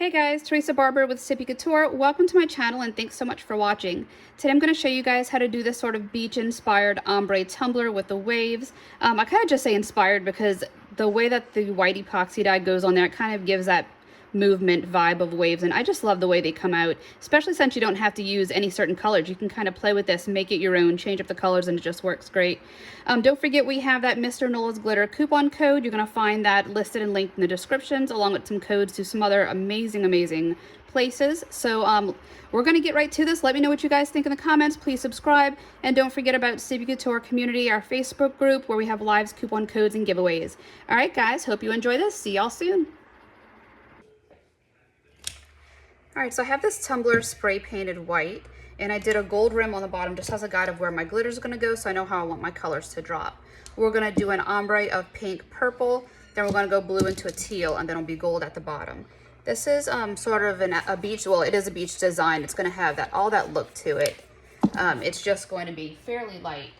Hey guys, Teresa Barber with Sippie Couture. Welcome to my channel and thanks so much for watching. Today I'm going to show you guys how to do this sort of beach-inspired ombre tumbler with the waves. I kind of just say inspired because the way that the white epoxy dye goes on there, it kind of gives that movement vibe of waves, and I just love the way they come out, especially since you don't have to use any certain colors. You can kind of play with this, make it your own, change up the colors, and it just works great. Don't forget we have that Mr. Nola's Glitter coupon code. You're going to find that listed and linked in the descriptions, along with some codes to some other amazing places. So we're going to get right to this. Let me know what you guys think in the comments. Please subscribe, and don't forget about Sippie Couture Community, our Facebook group where we have lives, coupon codes, and giveaways. All right guys, hope you enjoy this. See y'all soon. Alright, so I have this tumbler spray painted white, and I did a gold rim on the bottom just as a guide of where my glitter is going to go, so I know how I want my colors to drop. We're going to do an ombre of pink purple, then we're going to go blue into a teal, and then it'll be gold at the bottom. This is sort of a beach, well, it is a beach design. It's going to have all that look to it. It's just going to be fairly light.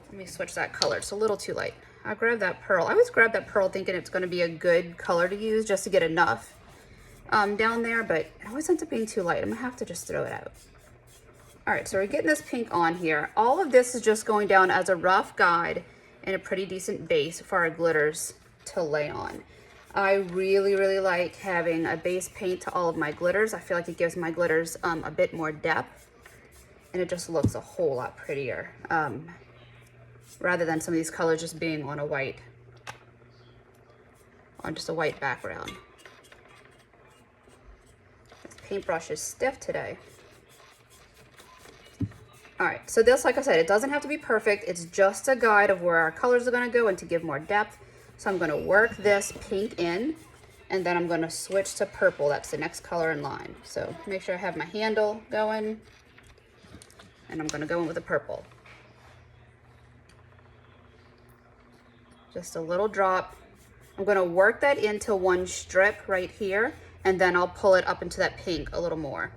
Let me switch that color. It's a little too light. I'll grab that pearl. I always grab that pearl thinking it's going to be a good color to use just to get enough down there, but it always ends up being too light. I'm gonna have to just throw it out. All right, so we're getting this pink on here. All of this is just going down as a rough guide and a pretty decent base for our glitters to lay on. I really like having a base paint to all of my glitters. I feel like it gives my glitters a bit more depth, and it just looks a whole lot prettier rather than some of these colors just being on just a white background. Paintbrush is stiff today. All right, so this, like I said, it doesn't have to be perfect. It's just a guide of where our colors are going to go and to give more depth. So I'm going to work this pink in, and then I'm going to switch to purple. That's the next color in line. So make sure I have my handle going, and I'm going to go in with the purple. Just a little drop. I'm going to work that into one strip right here, and then I'll pull it up into that pink a little more.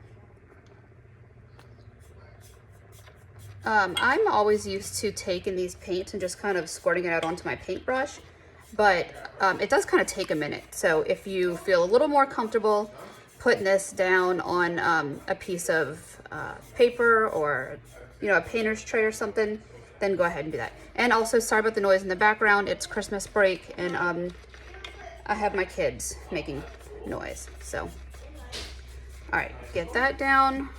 I'm always used to taking these paints and just kind of squirting it out onto my paintbrush, but it does kind of take a minute. So if you feel a little more comfortable putting this down on a piece of paper or a painter's tray or something, then go ahead and do that. And also, sorry about the noise in the background. It's Christmas break, and I have my kids making noise. So all right, get that down.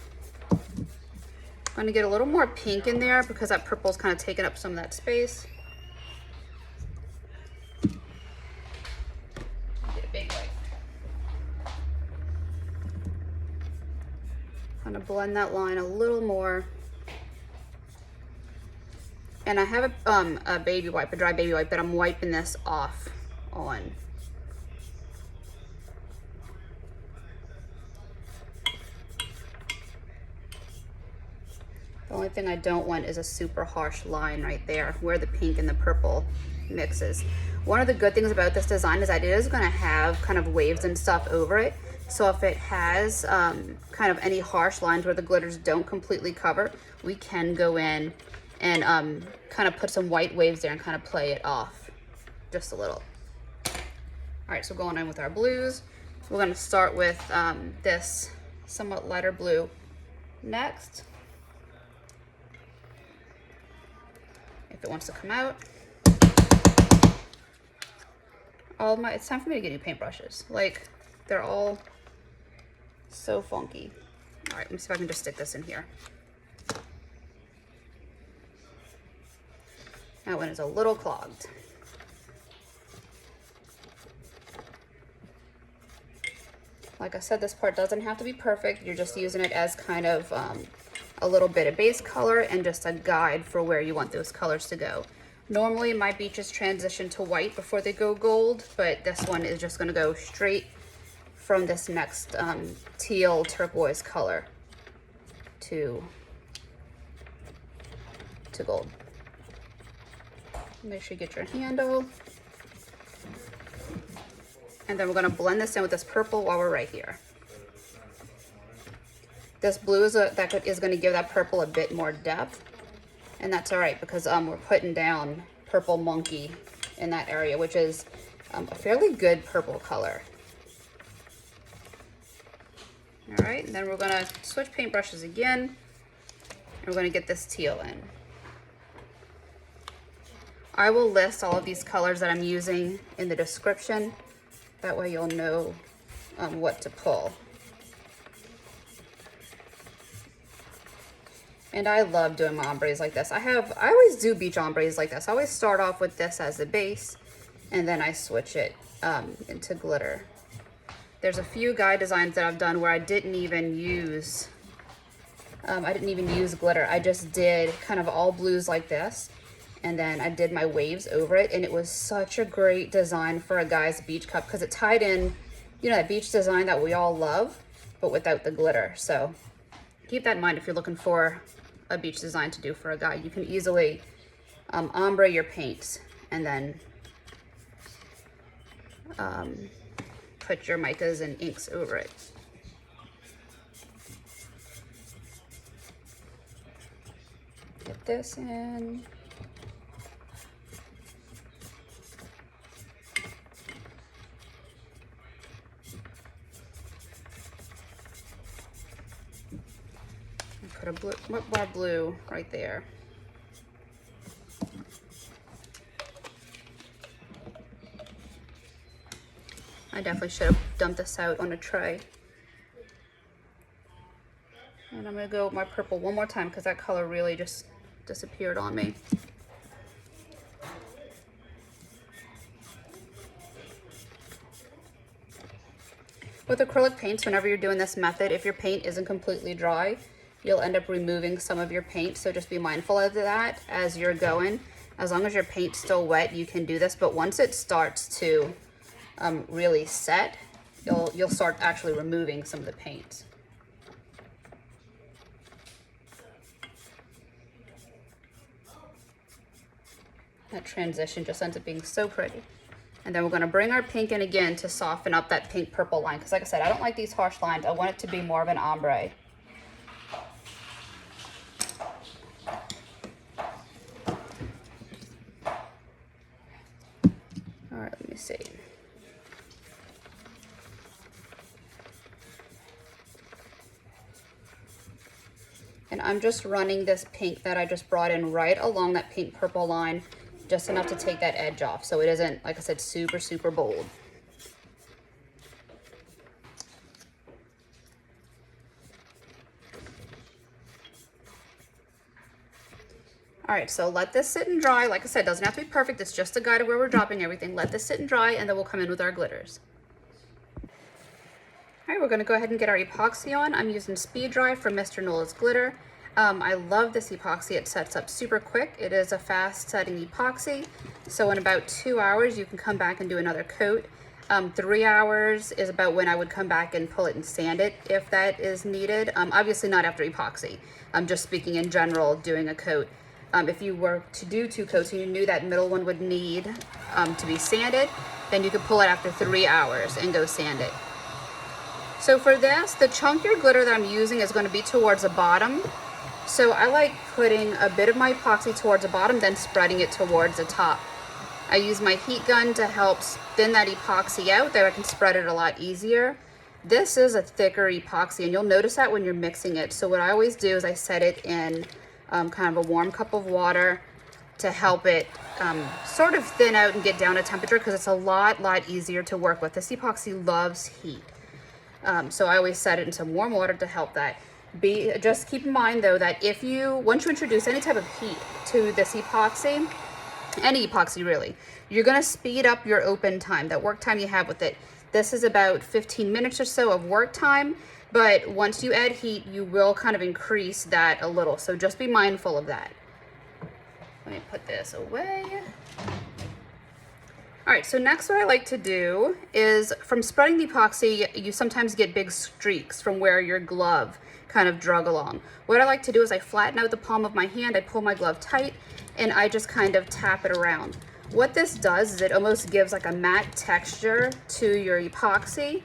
I'm going to get a little more pink in there because that purple's kind of taking up some of that space. Get a big wipe. I'm going to blend that line a little more. And I have a baby wipe, a dry baby wipe, that I'm wiping this off on. The only thing I don't want is a super harsh line right there where the pink and the purple mixes. One of the good things about this design is that it is going to have kind of waves and stuff over it. So if it has kind of any harsh lines where the glitters don't completely cover, we can go in and kind of put some white waves there and kind of play it off just a little. All right, so going in with our blues. We're going to start with this somewhat lighter blue next. If it wants to come out. It's time for me to get new paintbrushes. Like, they're all so funky. All right, let me see if I can just stick this in here. That one is a little clogged. Like I said, this part doesn't have to be perfect. You're just using it as kind of a little bit of base color and just a guide for where you want those colors to go. Normally my beaches transition to white before they go gold, but this one is just going to go straight from this next teal turquoise color to gold. Make sure you get your handle. And then we're going to blend this in with this purple while we're right here. This blue is going to give that purple a bit more depth, and that's all right because we're putting down purple monkey in that area, which is a fairly good purple color. All right, and then we're gonna switch paintbrushes again, and we're gonna get this teal in. I will list all of these colors that I'm using in the description. That way you'll know what to pull. And I love doing my ombres like this. I always do beach ombres like this. I always start off with this as the base, and then I switch it into glitter. There's a few guide designs that I've done where I didn't even use glitter. I just did kind of all blues like this, and then I did my waves over it, and it was such a great design for a guy's beach cup because it tied in, you know, that beach design that we all love, but without the glitter. So keep that in mind if you're looking for a beach design to do for a guy. You can easily ombre your paints and then put your micas and inks over it. Get this in. Put a blue, what bar blue right there. I definitely should have dumped this out on a tray. And I'm gonna go with my purple one more time because that color really just disappeared on me. With acrylic paints, whenever you're doing this method, if your paint isn't completely dry, you'll end up removing some of your paint. So just be mindful of that as you're going. As long as your paint's still wet, you can do this. But once it starts to really set, you'll start actually removing some of the paint. That transition just ends up being so pretty. And then we're gonna bring our pink in again to soften up that pink purple line. Because like I said, I don't like these harsh lines. I want it to be more of an ombre. All right, let me see. And I'm just running this pink that I just brought in right along that pink purple line, just enough to take that edge off. So it isn't, like I said, super, super bold. All right, so let this sit and dry. Like I said, it doesn't have to be perfect. It's just a guide of where we're dropping everything. Let this sit and dry, and then we'll come in with our glitters. All right, we're gonna go ahead and get our epoxy on. I'm using Speed Dry from Mr. Nola's Glitter. I love this epoxy. It sets up super quick. It is a fast setting epoxy. So in about 2 hours, you can come back and do another coat. 3 hours is about when I would come back and pull it and sand it if that is needed. Obviously not after epoxy. I'm just speaking in general, doing a coat. If you were to do 2 coats and you knew that middle one would need to be sanded, then you could pull it after 3 hours and go sand it. So for this, the chunkier glitter that I'm using is going to be towards the bottom. So I like putting a bit of my epoxy towards the bottom, then spreading it towards the top. I use my heat gun to help thin that epoxy out, that I can spread it a lot easier. This is a thicker epoxy, and you'll notice that when you're mixing it. So what I always do is I set it in kind of a warm cup of water to help it sort of thin out and get down to temperature, because it's a lot easier to work with. This epoxy loves heat. So I always set it in some warm water to help that. Just keep in mind though that once you introduce any type of heat to this epoxy, any epoxy really, you're gonna speed up your open time, that work time you have with it. This is about 15 minutes or so of work time, but once you add heat, you will kind of increase that a little. So just be mindful of that. Let me put this away. All right, so next what I like to do is, from spreading the epoxy, you sometimes get big streaks from where your glove kind of drug along. What I like to do is I flatten out the palm of my hand, I pull my glove tight, and I just kind of tap it around. What this does is it almost gives like a matte texture to your epoxy,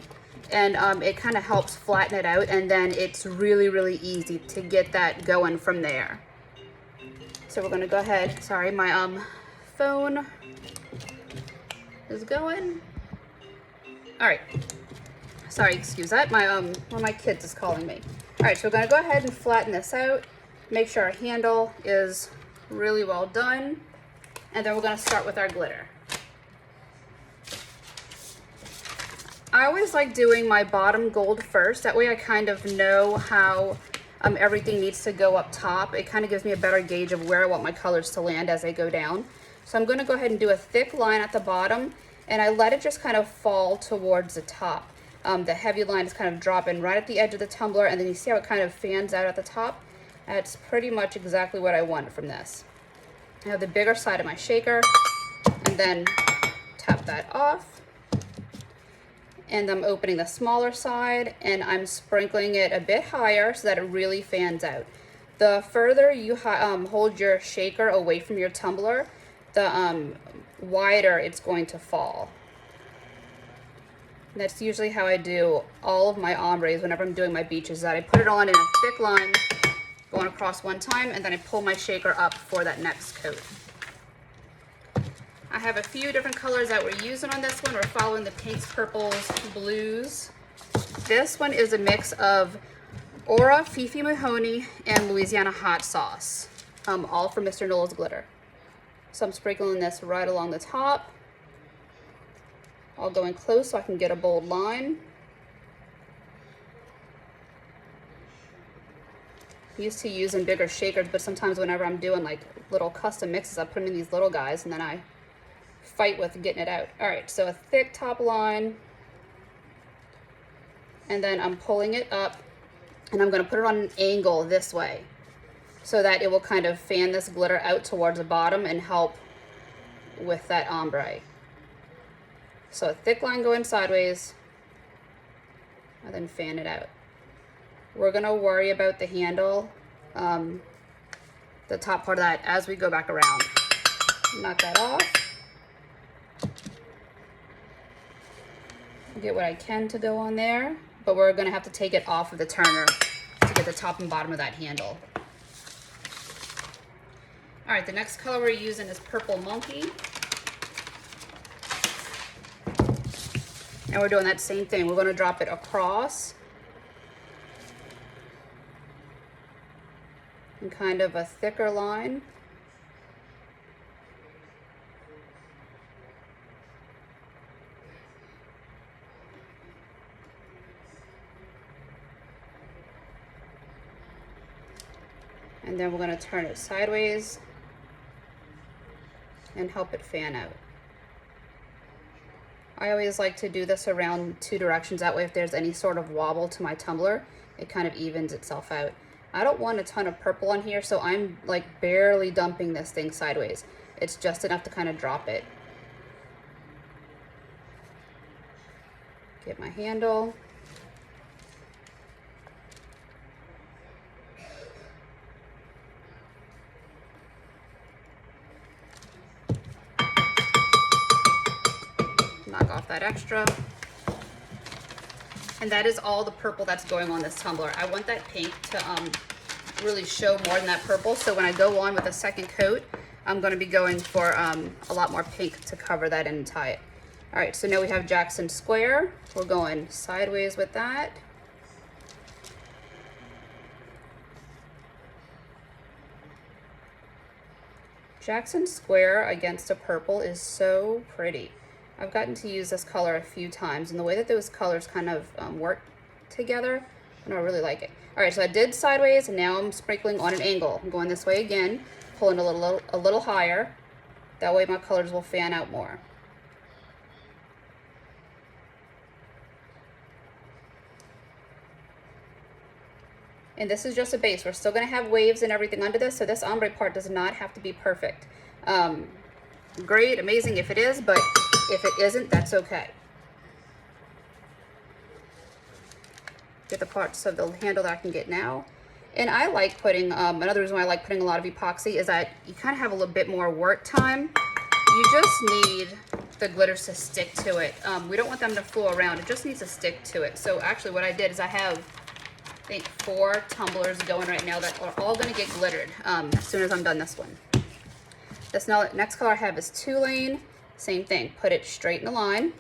and it kind of helps flatten it out, and then it's really easy to get that going from there. So we're gonna go ahead, sorry, my phone is going. All right, Sorry, excuse that. One of my kids is calling me. All right, so we're gonna go ahead and flatten this out. Make sure our handle is really well done. And then we're gonna start with our glitter. I always like doing my bottom gold first. That way I kind of know how everything needs to go up top. It kind of gives me a better gauge of where I want my colors to land as they go down. So I'm gonna go ahead and do a thick line at the bottom, and I let it just kind of fall towards the top. The heavy line is kind of dropping right at the edge of the tumbler, and then you see how it kind of fans out at the top? That's pretty much exactly what I want from this. I have the bigger side of my shaker, and then tap that off. And I'm opening the smaller side, and I'm sprinkling it a bit higher so that it really fans out. The further you hold your shaker away from your tumbler, the wider it's going to fall. And that's usually how I do all of my ombres whenever I'm doing my beaches, that I put it on in a thick line, going across one time, and then I pull my shaker up for that next coat. I have a few different colors that we're using on this one. We're following the pinks, purples, blues. This one is a mix of Aura, FiFi Mahoney, and Louisiana hot sauce, all from Mr. Noel's glitter. So I'm sprinkling this right along the top, all going close so I can get a bold line. I'm used to using bigger shakers, but sometimes whenever I'm doing like little custom mixes, I put them in these little guys and then I fight with getting it out. All right, so a thick top line, and then I'm pulling it up, and I'm gonna put it on an angle this way so that it will kind of fan this glitter out towards the bottom and help with that ombre. So a thick line going sideways, and then fan it out. We're gonna worry about the handle, the top part of that, as we go back around. Knock that off. Get what I can to go on there, but we're gonna have to take it off of the turner to get the top and bottom of that handle. All right, the next color we're using is Purple Monkey. And we're doing that same thing. We're gonna drop it across in kind of a thicker line. And then we're going to turn it sideways and help it fan out. I always like to do this around two directions. That way if there's any sort of wobble to my tumbler, it kind of evens itself out. I don't want a ton of purple on here, so I'm like barely dumping this thing sideways. It's just enough to kind of drop it. Get my handle. Knock off that extra. And that is all the purple that's going on this tumbler. I want that pink to really show more than that purple. So when I go on with a second coat, I'm going to be going for a lot more pink to cover that and tie it. All right, so now we have Jackson Square. We're going sideways with that. Jackson Square against a purple is so pretty. I've gotten to use this color a few times, and the way that those colors kind of work together, and I really like it. All right, so I did sideways, and now I'm sprinkling on an angle. I'm going this way again, pulling a little higher. That way my colors will fan out more. And this is just a base. We're still gonna have waves and everything under this, so this ombre part does not have to be perfect. Great, amazing if it is, but if it isn't, that's okay. Get the parts of the handle that I can get now. And I like putting, another reason why I like putting a lot of epoxy is that you kind of have a little bit more work time. You just need the glitters to stick to it. We don't want them to flow around. It just needs to stick to it. So actually what I did is I have, I think, 4 tumblers going right now that are all gonna get glittered as soon as I'm done this one. This next color I have is Tulane. Same thing, put it straight in the line.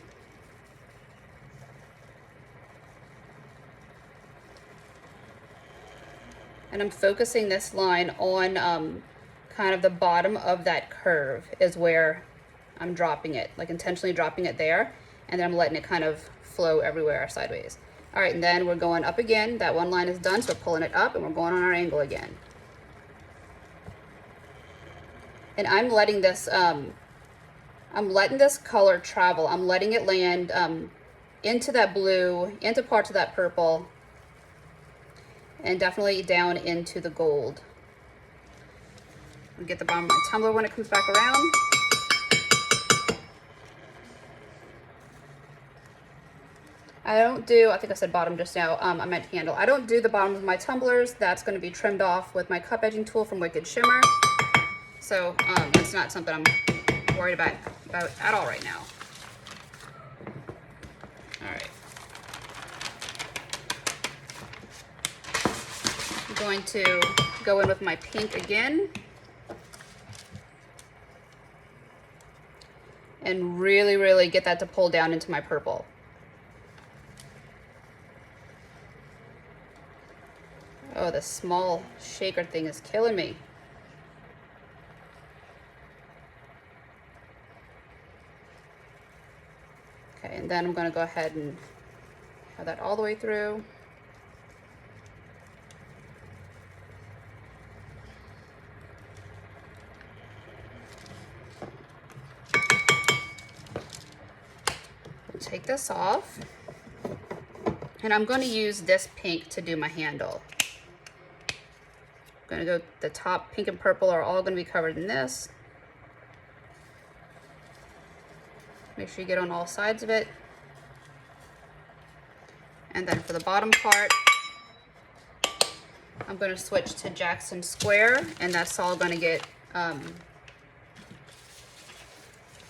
And I'm focusing this line on kind of the bottom of that curve is where I'm dropping it, like intentionally dropping it there, and then I'm letting it kind of flow everywhere sideways. All right, and then we're going up again. That one line is done, so we're pulling it up and we're going on our angle again. And I'm letting this color travel. I'm letting it land into that blue, into parts of that purple, and definitely down into the gold. I'll get the bottom of my tumbler when it comes back around. I think I said bottom just now, I meant handle. I don't do the bottoms of my tumblers. That's going to be trimmed off with my cup edging tool from Wicked Shimmer. So it's not something I'm worried about at all right now. All right. I'm going to go in with my pink again. And really, really get that to pull down into my purple. Oh, this small shaker thing is killing me. Okay, and then I'm going to go ahead and have that all the way through. Take this off, and I'm going to use this pink to do my handle. I'm going to go, the top pink and purple are all going to be covered in this. Make sure you get on all sides of it. And then for the bottom part, I'm going to switch to Jackson Square, and that's all going to get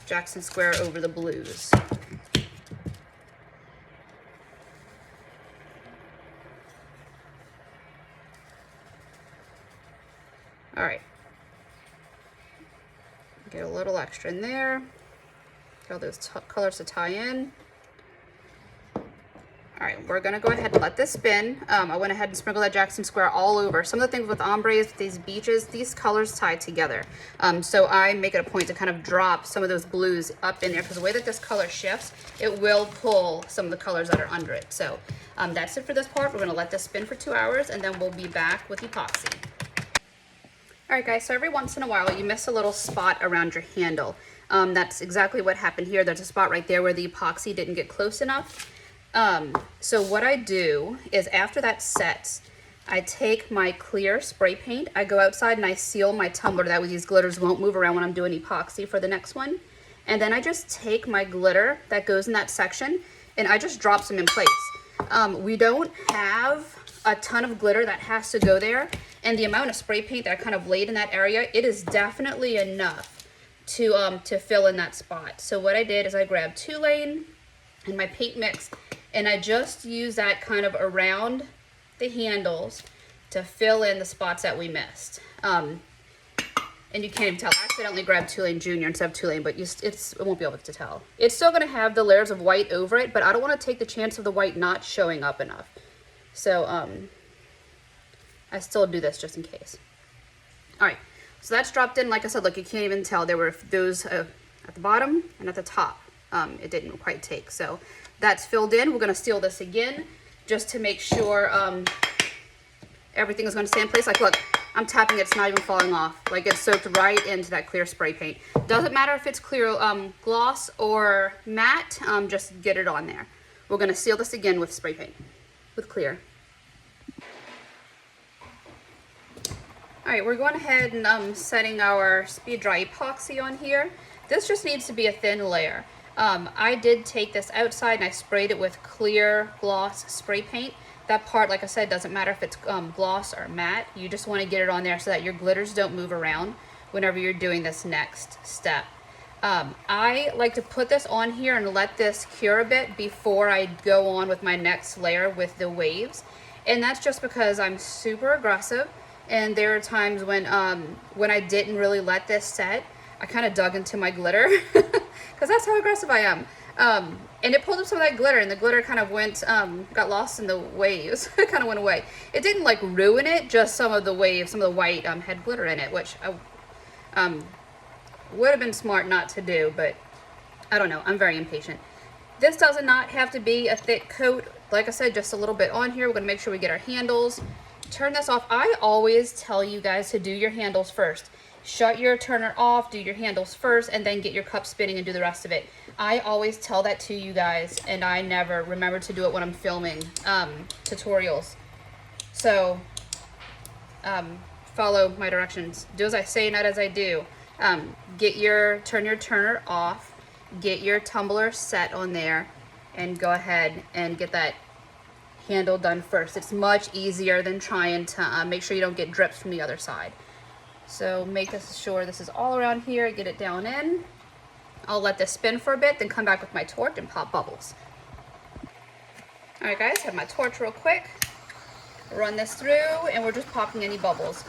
Jackson Square over the blues. All right, get a little extra in there, get all those colors to tie in. All right, we're gonna go ahead and let this spin. I went ahead and sprinkled that Jackson Square all over. Some of the things with ombres, with these beaches, these colors tie together. So I make it a point to kind of drop some of those blues up in there, because the way that this color shifts, it will pull some of the colors that are under it. So that's it for this part. We're gonna let this spin for 2 hours, and then we'll be back with epoxy. All right, guys, so every once in a while you miss a little spot around your handle. That's exactly what happened here. There's a spot right there where the epoxy didn't get close enough. So what I do is after that sets, I take my clear spray paint, I go outside and I seal my tumbler, that way these glitters won't move around when I'm doing epoxy for the next one. And then I just take my glitter that goes in that section and I just drop them in place. We don't have a ton of glitter that has to go there, and the amount of spray paint that I kind of laid in that area, it is definitely enough to fill in that spot. So what I did is I grabbed Tulane and my paint mix, and I just use that kind of around the handles to fill in the spots that we missed. And you can't even tell. I accidentally grabbed Tulane Junior instead of Tulane, but it won't be able to tell. It's still going to have the layers of white over it, but I don't want to take the chance of the white not showing up enough. So I still do this just in case. All right, so that's dropped in. Like I said, look, you can't even tell. There were those at the bottom and at the top. It didn't quite take. So that's filled in. We're going to seal this again just to make sure everything is going to stay in place. Like, look, I'm tapping it. It's not even falling off. Like, it's soaked right into that clear spray paint. Doesn't matter if it's clear gloss or matte. Just get it on there. We're going to seal this again with spray paint, with clear. All right, we're going ahead and setting our speed dry epoxy on here. This just needs to be a thin layer. I did take this outside and I sprayed it with clear gloss spray paint. That part, like I said, doesn't matter if it's gloss or matte. You just want to get it on there so that your glitters don't move around whenever you're doing this next step. I like to put this on here and let this cure a bit before I go on with my next layer with the waves. And that's just because I'm super aggressive. And there are times when I didn't really let this set, I kind of dug into my glitter because that's how aggressive I am. And it pulled up some of that glitter, and the glitter kind of went, got lost in the waves. It kind of went away. It didn't like ruin it, just some of the waves, some of the white had glitter in it, which I would have been smart not to do, but I don't know. I'm very impatient. This does not have to be a thick coat. Like I said, just a little bit on here. We're going to make sure we get our handles. Turn this off. I always tell you guys to do your handles first. Shut your turner off, do your handles first, and then get your cup spinning and do the rest of it. I always tell that to you guys, and I never remember to do it when I'm filming tutorials. So follow my directions. Do as I say, not as I do. Turn your turner off, get your tumbler set on there, and go ahead and get that handle done first. It's much easier than trying to make sure you don't get drips from the other side. So make sure this is all around here, get it down in. I'll let this spin for a bit, then come back with my torch and pop bubbles. All right guys, have my torch real quick. Run this through, and we're just popping any bubbles.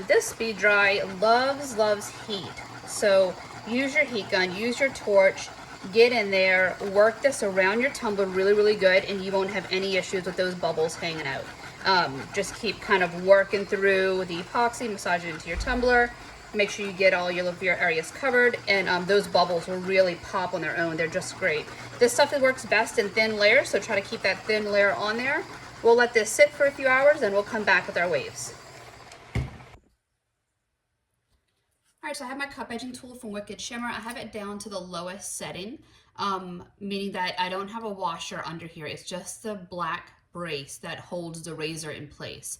This speed dry loves heat. So use your heat gun, use your torch, get in there, work this around your tumbler really good, and you won't have any issues with those bubbles hanging out. Just keep kind of working through the epoxy, massage it into your tumbler, make sure you get all your areas covered, and those bubbles will really pop on their own. They're just great. This stuff works best in thin layers, so try to keep that thin layer on there. We'll let this sit for a few hours, and we'll come back with our waves. All right, so I have my cup edging tool from Wicked Shimmer. I have it down to the lowest setting, meaning that I don't have a washer under here. It's just the black brace that holds the razor in place.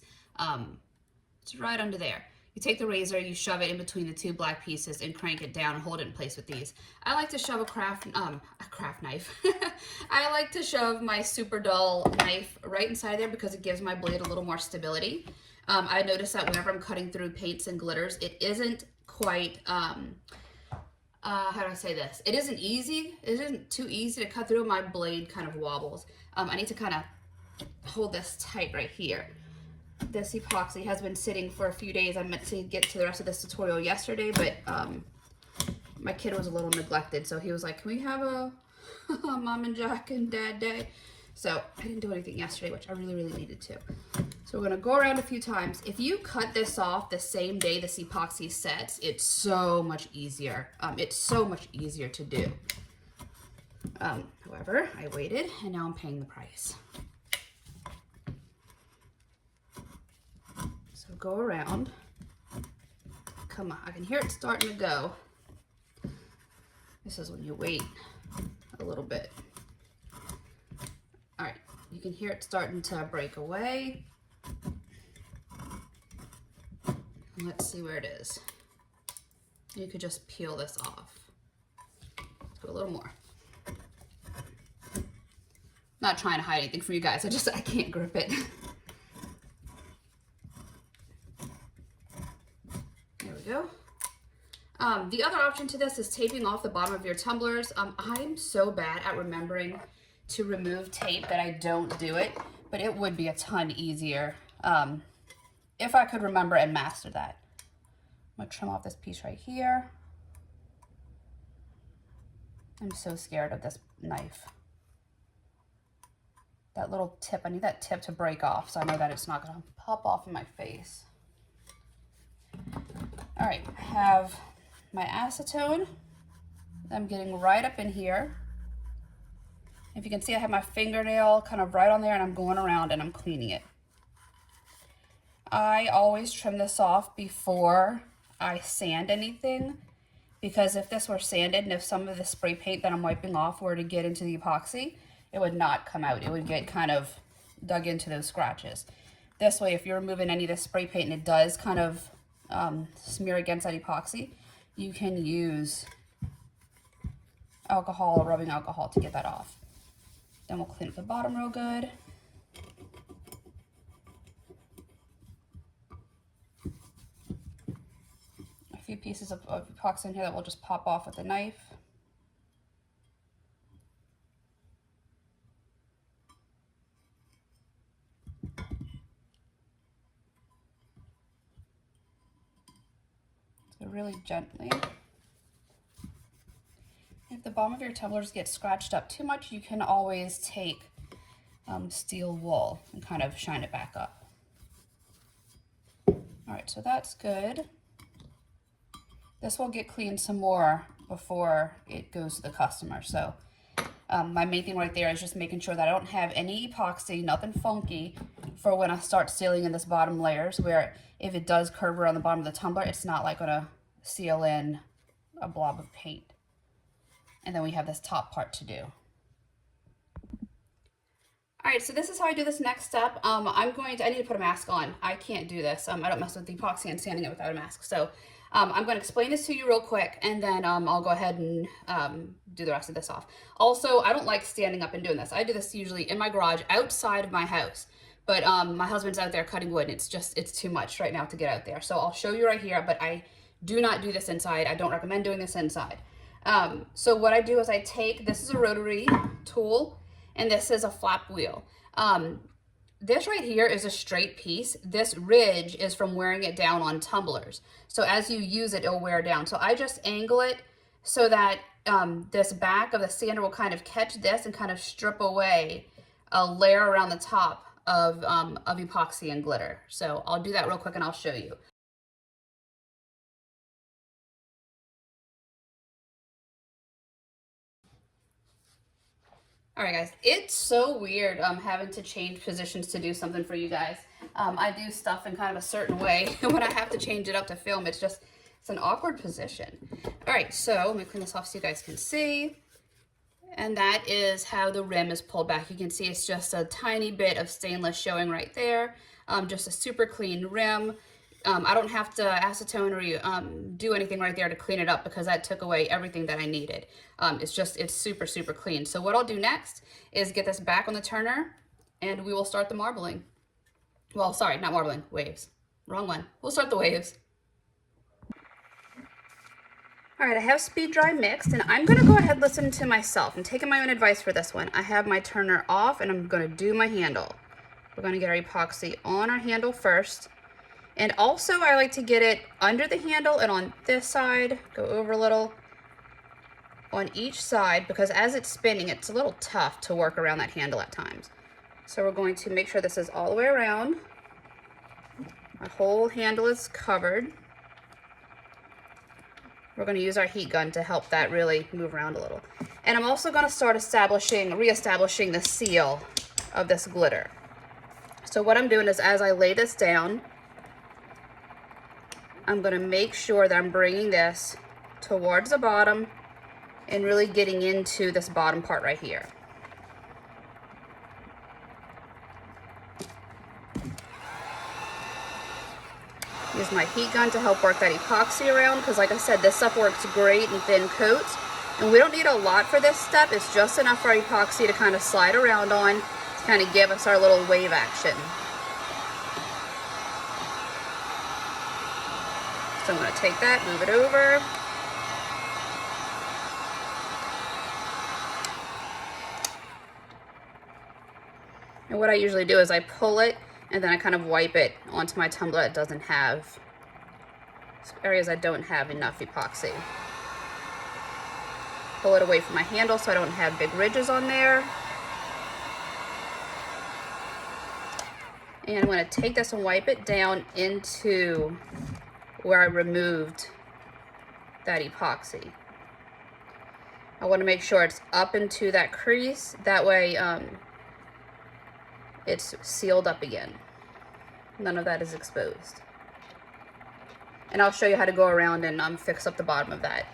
It's right under there. You take the razor, you shove it in between the two black pieces and crank it down and hold it in place with these. I like to shove a craft knife. I like to shove my super dull knife right inside there because it gives my blade a little more stability. I notice that whenever I'm cutting through paints and glitters, it isn't quite, how do I say this? It isn't easy. It isn't too easy to cut through. My blade kind of wobbles. I need to kind of hold this tight right here. This epoxy has been sitting for a few days. I meant to get to the rest of this tutorial yesterday, but my kid was a little neglected, so he was like, can we have a mom and Jack and dad day? So I didn't do anything yesterday, which I really needed to. So we're gonna go around a few times. If you cut this off the same day this epoxy sets, it's so much easier. It's so much easier to do. However, I waited, and now I'm paying the price. So go around. Come on, I can hear it starting to go. This is when you wait a little bit. All right, you can hear it starting to break away. Let's see where it is. You could just peel this off. Let's go a little more. Not trying to hide anything from you guys. I can't grip it. There we go. The other option to this is taping off the bottom of your tumblers. I'm so bad at remembering to remove tape that I don't do it, but it would be a ton easier if I could remember and master that. I'm gonna trim off this piece right here. I'm so scared of this knife. That little tip, I need that tip to break off so I know that it's not gonna pop off in my face. All right, I have my acetone. I'm getting right up in here. If you can see, I have my fingernail kind of right on there, and I'm going around and I'm cleaning it. I always trim this off before I sand anything, because if this were sanded and if some of the spray paint that I'm wiping off were to get into the epoxy, it would not come out. It would get kind of dug into those scratches. This way, if you're removing any of the spray paint and it does kind of smear against that epoxy, you can use alcohol or rubbing alcohol to get that off. Then we'll clean up the bottom real good. A few pieces of epoxy in here that we'll just pop off with a knife. So really gently. If the bottom of your tumblers get scratched up too much, you can always take steel wool and kind of shine it back up. All right, so that's good. This will get cleaned some more before it goes to the customer. So my main thing right there is just making sure that I don't have any epoxy, nothing funky, for when I start sealing in this bottom layers, where if it does curve around the bottom of the tumbler, it's not like gonna seal in a blob of paint. And then we have this top part to do. All right, so this is how I do this next step. I need to put a mask on. I can't do this. I don't mess with the epoxy and sanding it without a mask. So I'm going to explain this to you real quick, and then I'll go ahead and do the rest of this off. Also, I don't like standing up and doing this. I do this usually in my garage outside of my house, but my husband's out there cutting wood, and it's too much right now to get out there. So I'll show you right here, but I do not do this inside. I don't recommend doing this inside. So what I do is this is a rotary tool, and this is a flap wheel. This right here is a straight piece. This ridge is from wearing it down on tumblers. So as you use it, it'll wear down. So I just angle it so that this back of the sander will kind of catch this and kind of strip away a layer around the top of epoxy and glitter. So I'll do that real quick and I'll show you. All right, guys, it's so weird having to change positions to do something for you guys. I do stuff in kind of a certain way, and when I have to change it up to film, it's an awkward position. All right, so let me clean this off so you guys can see. And that is how the rim is pulled back. You can see it's just a tiny bit of stainless showing right there. Just a super clean rim. I don't have to acetone or do anything right there to clean it up, because that took away everything that I needed. It's super, super clean. So what I'll do next is get this back on the turner, and we will start the marbling. Well, sorry, not marbling, waves. Wrong one. We'll start the waves. All right, I have speed dry mixed, and I'm gonna go ahead and listen to myself. I'm taking my own advice for this one. I have my turner off, and I'm gonna do my handle. We're gonna get our epoxy on our handle first. And also I like to get it under the handle and on this side, go over a little on each side, because as it's spinning, it's a little tough to work around that handle at times. So we're going to make sure this is all the way around. Our whole handle is covered. We're going to use our heat gun to help that really move around a little. And I'm also going to start reestablishing the seal of this glitter. So what I'm doing is, as I lay this down, I'm going to make sure that I'm bringing this towards the bottom and really getting into this bottom part right here. Use my heat gun to help work that epoxy around, because like I said, this stuff works great in thin coats, and we don't need a lot for this step. It's just enough for our epoxy to kind of slide around on, to kind of give us our little wave action. So I'm going to take that, move it over. And what I usually do is I pull it, and then I kind of wipe it onto my tumbler that doesn't have, areas I don't have enough epoxy. Pull it away from my handle so I don't have big ridges on there. And I'm going to take this and wipe it down into where I removed that epoxy. I want to make sure it's up into that crease, that way it's sealed up again. None of that is exposed. And I'll show you how to go around and fix up the bottom of that.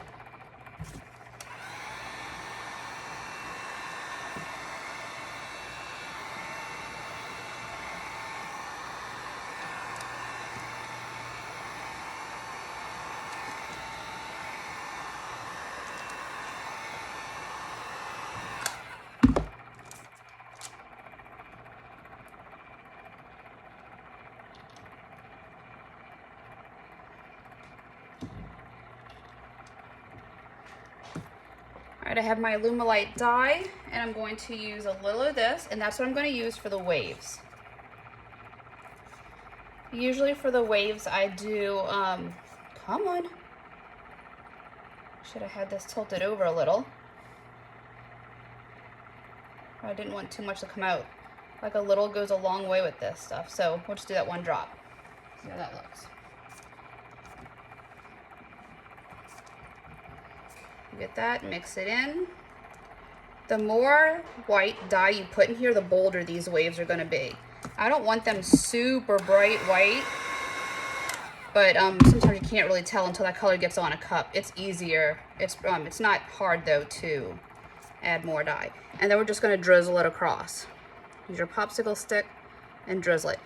All right, I have my Alumilite dye, and I'm going to use a little of this, and that's what I'm going to use for the waves. Usually for the waves I do, come on. Should have had this tilted over a little. I didn't want too much to come out. Like a little goes a long way with this stuff. So we'll just do that one drop. See how that looks. Get that, mix it in. The more white dye you put in here, the bolder these waves are gonna be. I don't want them super bright white, but sometimes you can't really tell until that color gets on a cup. It's easier. It's not hard though to add more dye. And then we're just gonna drizzle it across. Use your popsicle stick and drizzle it.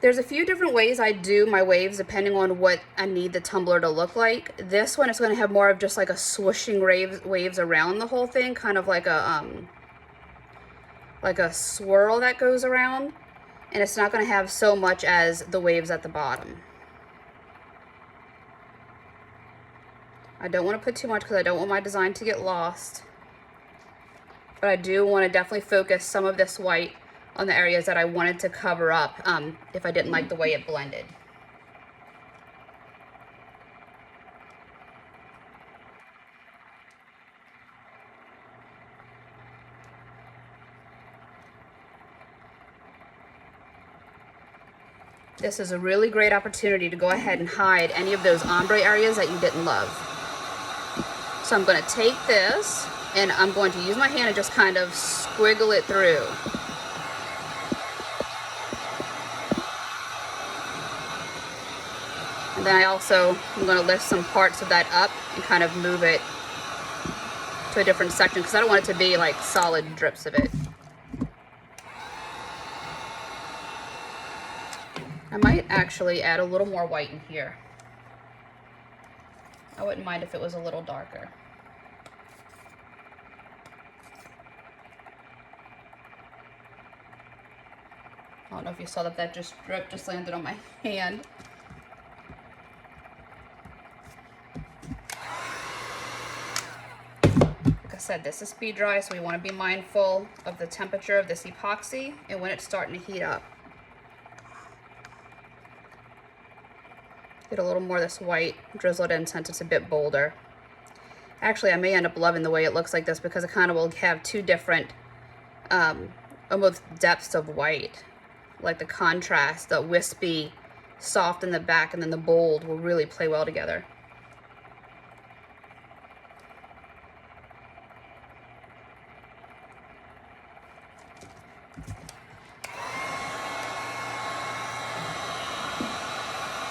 There's a few different ways I do my waves depending on what I need the tumbler to look like. This one is going to have more of just like a swooshing waves around the whole thing, kind of like a swirl that goes around, and it's not going to have so much as the waves at the bottom. I don't want to put too much because I don't want my design to get lost, but I do want to definitely focus some of this white on the areas that I wanted to cover up if I didn't like the way it blended. This is a really great opportunity to go ahead and hide any of those ombre areas that you didn't love. So I'm going to take this and I'm going to use my hand and just kind of squiggle it through. And then I'm going to lift some parts of that up and kind of move it to a different section because I don't want it to be like solid drips of it. I might actually add a little more white in here. I wouldn't mind if it was a little darker. I don't know if you saw that just drip just landed on my hand. Said this is speed dry, so we want to be mindful of the temperature of this epoxy and when it's starting to heat up. Get a little more of this white, drizzle it in since it's a bit bolder. Actually, I may end up loving the way it looks like this because it kind of will have two different almost depths of white. Like the contrast, the wispy, soft in the back, and then the bold will really play well together.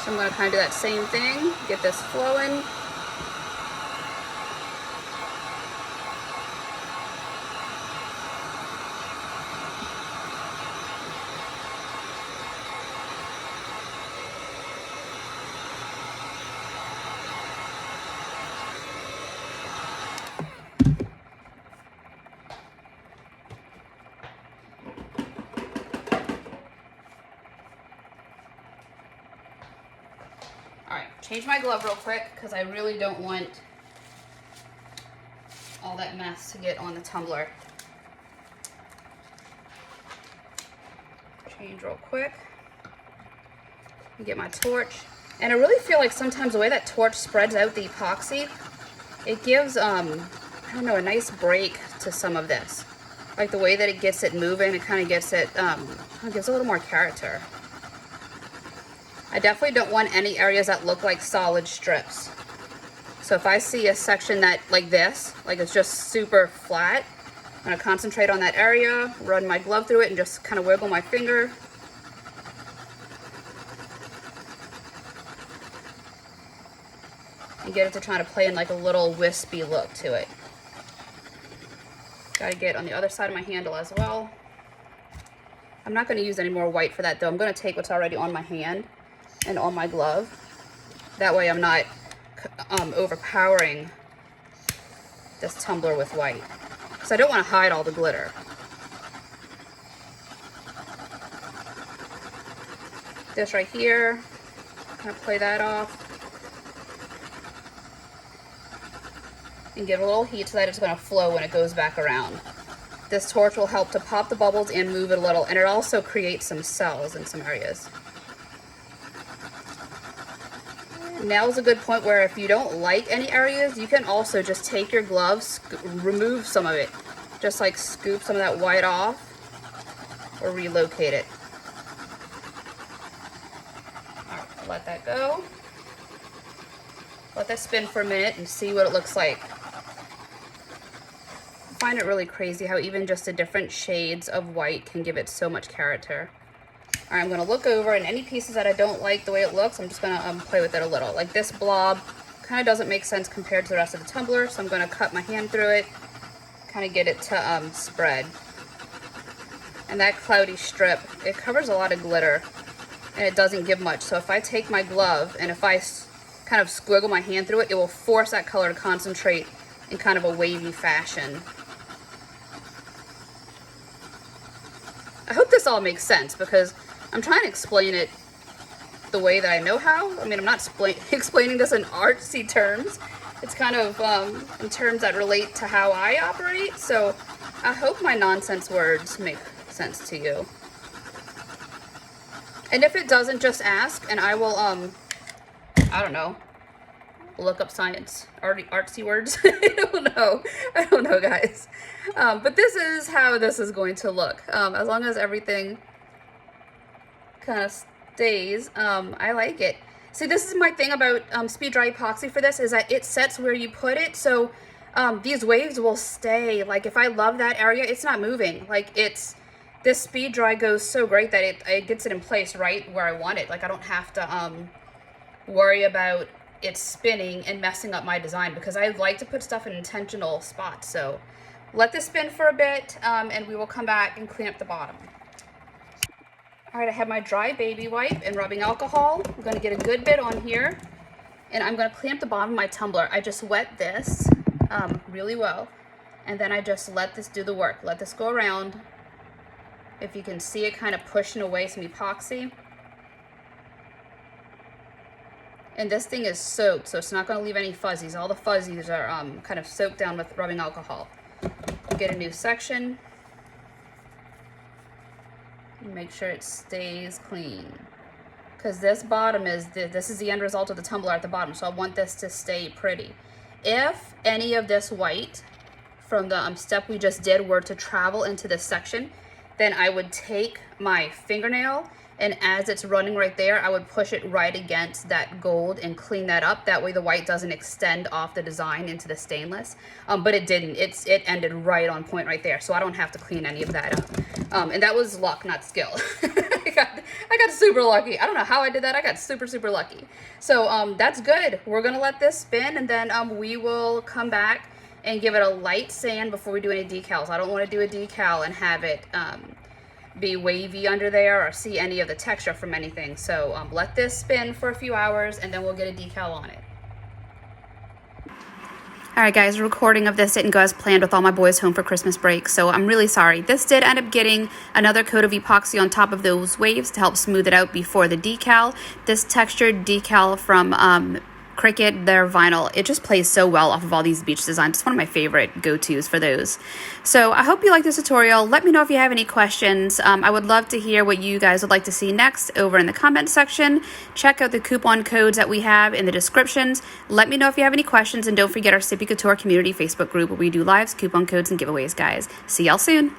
So I'm going to kind of do that same thing, get this flowing. Change my glove real quick because I really don't want all that mess to get on the tumbler. Change real quick. Get my torch. And I really feel like sometimes the way that torch spreads out the epoxy, it gives, I don't know, a nice break to some of this. Like the way that it gets it moving, it kind of gets it, it gives a little more character. I definitely don't want any areas that look like solid strips. So if I see a section that, like this, like it's just super flat, I'm going to concentrate on that area, run my glove through it, and just kind of wiggle my finger. And get it to try to play in like a little wispy look to it. Got to get on the other side of my handle as well. I'm not going to use any more white for that though. I'm going to take what's already on my hand and on my glove. That way I'm not overpowering this tumbler with white. Because I don't want to hide all the glitter. This right here, kind of play that off. And give it a little heat so that it's going to flow when it goes back around. This torch will help to pop the bubbles and move it a little, and it also creates some cells in some areas. Now is a good point where if you don't like any areas, you can also just take your gloves, remove some of it, just like scoop some of that white off or relocate it. All right, let that go. Let that spin for a minute and see what it looks like. I find it really crazy how even just the different shades of white can give it so much character. All right, I'm gonna look over, and any pieces that I don't like the way it looks, I'm just gonna play with it a little. Like this blob kind of doesn't make sense compared to the rest of the tumbler, so I'm gonna cut my hand through it, kind of get it to spread. And that cloudy strip, it covers a lot of glitter, and it doesn't give much. So if I take my glove and if I kind of squiggle my hand through it, it will force that color to concentrate in kind of a wavy fashion. I hope this all makes sense because I'm trying to explain it the way that I know how. I mean, I'm not explaining this in artsy terms. It's kind of in terms that relate to how I operate. So I hope my nonsense words make sense to you. And if it doesn't, just ask and I will, I don't know, look up science, artsy words. I don't know, guys. But this is how this is going to look. As long as everything kind of stays, I like it. See, this is my thing about speed dry epoxy for this, is that it sets where you put it, so these waves will stay. Like if I love that area, it's not moving. Like this speed dry goes so great that it gets it in place right where I want it. Like I don't have to worry about it spinning and messing up my design, because I like to put stuff in intentional spots. So let this spin for a bit, and we will come back and clean up the bottom. All right, I have my dry baby wipe and rubbing alcohol. I'm gonna get a good bit on here, and I'm gonna clean up the bottom of my tumbler. I just wet this really well, and then I just let this do the work. Let this go around. If you can see it kind of pushing away some epoxy. And this thing is soaked, so it's not gonna leave any fuzzies. All the fuzzies are kind of soaked down with rubbing alcohol. Get a new section. Make sure it stays clean, because this bottom is this is the end result of the tumbler at the bottom, so I want this to stay pretty. If any of this white from the step we just did were to travel into this section, then I would take my fingernail, and as it's running right there, I would push it right against that gold and clean that up. That way the white doesn't extend off the design into the stainless. But it didn't. It ended right on point right there, so I don't have to clean any of that up. And that was luck, not skill. I got super lucky. I don't know how I did that. I got super lucky. So that's good. We're gonna let this spin, and then we will come back and give it a light sand before we do any decals. I don't want to do a decal and have it be wavy under there or see any of the texture from anything. So let this spin for a few hours, and then we'll get a decal on it. All right, guys, the recording of this didn't go as planned with all my boys home for Christmas break, so I'm really sorry. This did end up getting another coat of epoxy on top of those waves to help smooth it out before the decal. This textured decal from Cricut, their vinyl, it just plays so well off of all these beach designs. It's one of my favorite go-tos for those. So I hope you like this tutorial. Let me know if you have any questions. I would love to hear what you guys would like to see next over in the comment section. Check out the coupon codes that we have in the descriptions. Let me know if you have any questions, and don't forget our Sippie Couture community Facebook group where we do lives, coupon codes, and giveaways, guys. See y'all soon.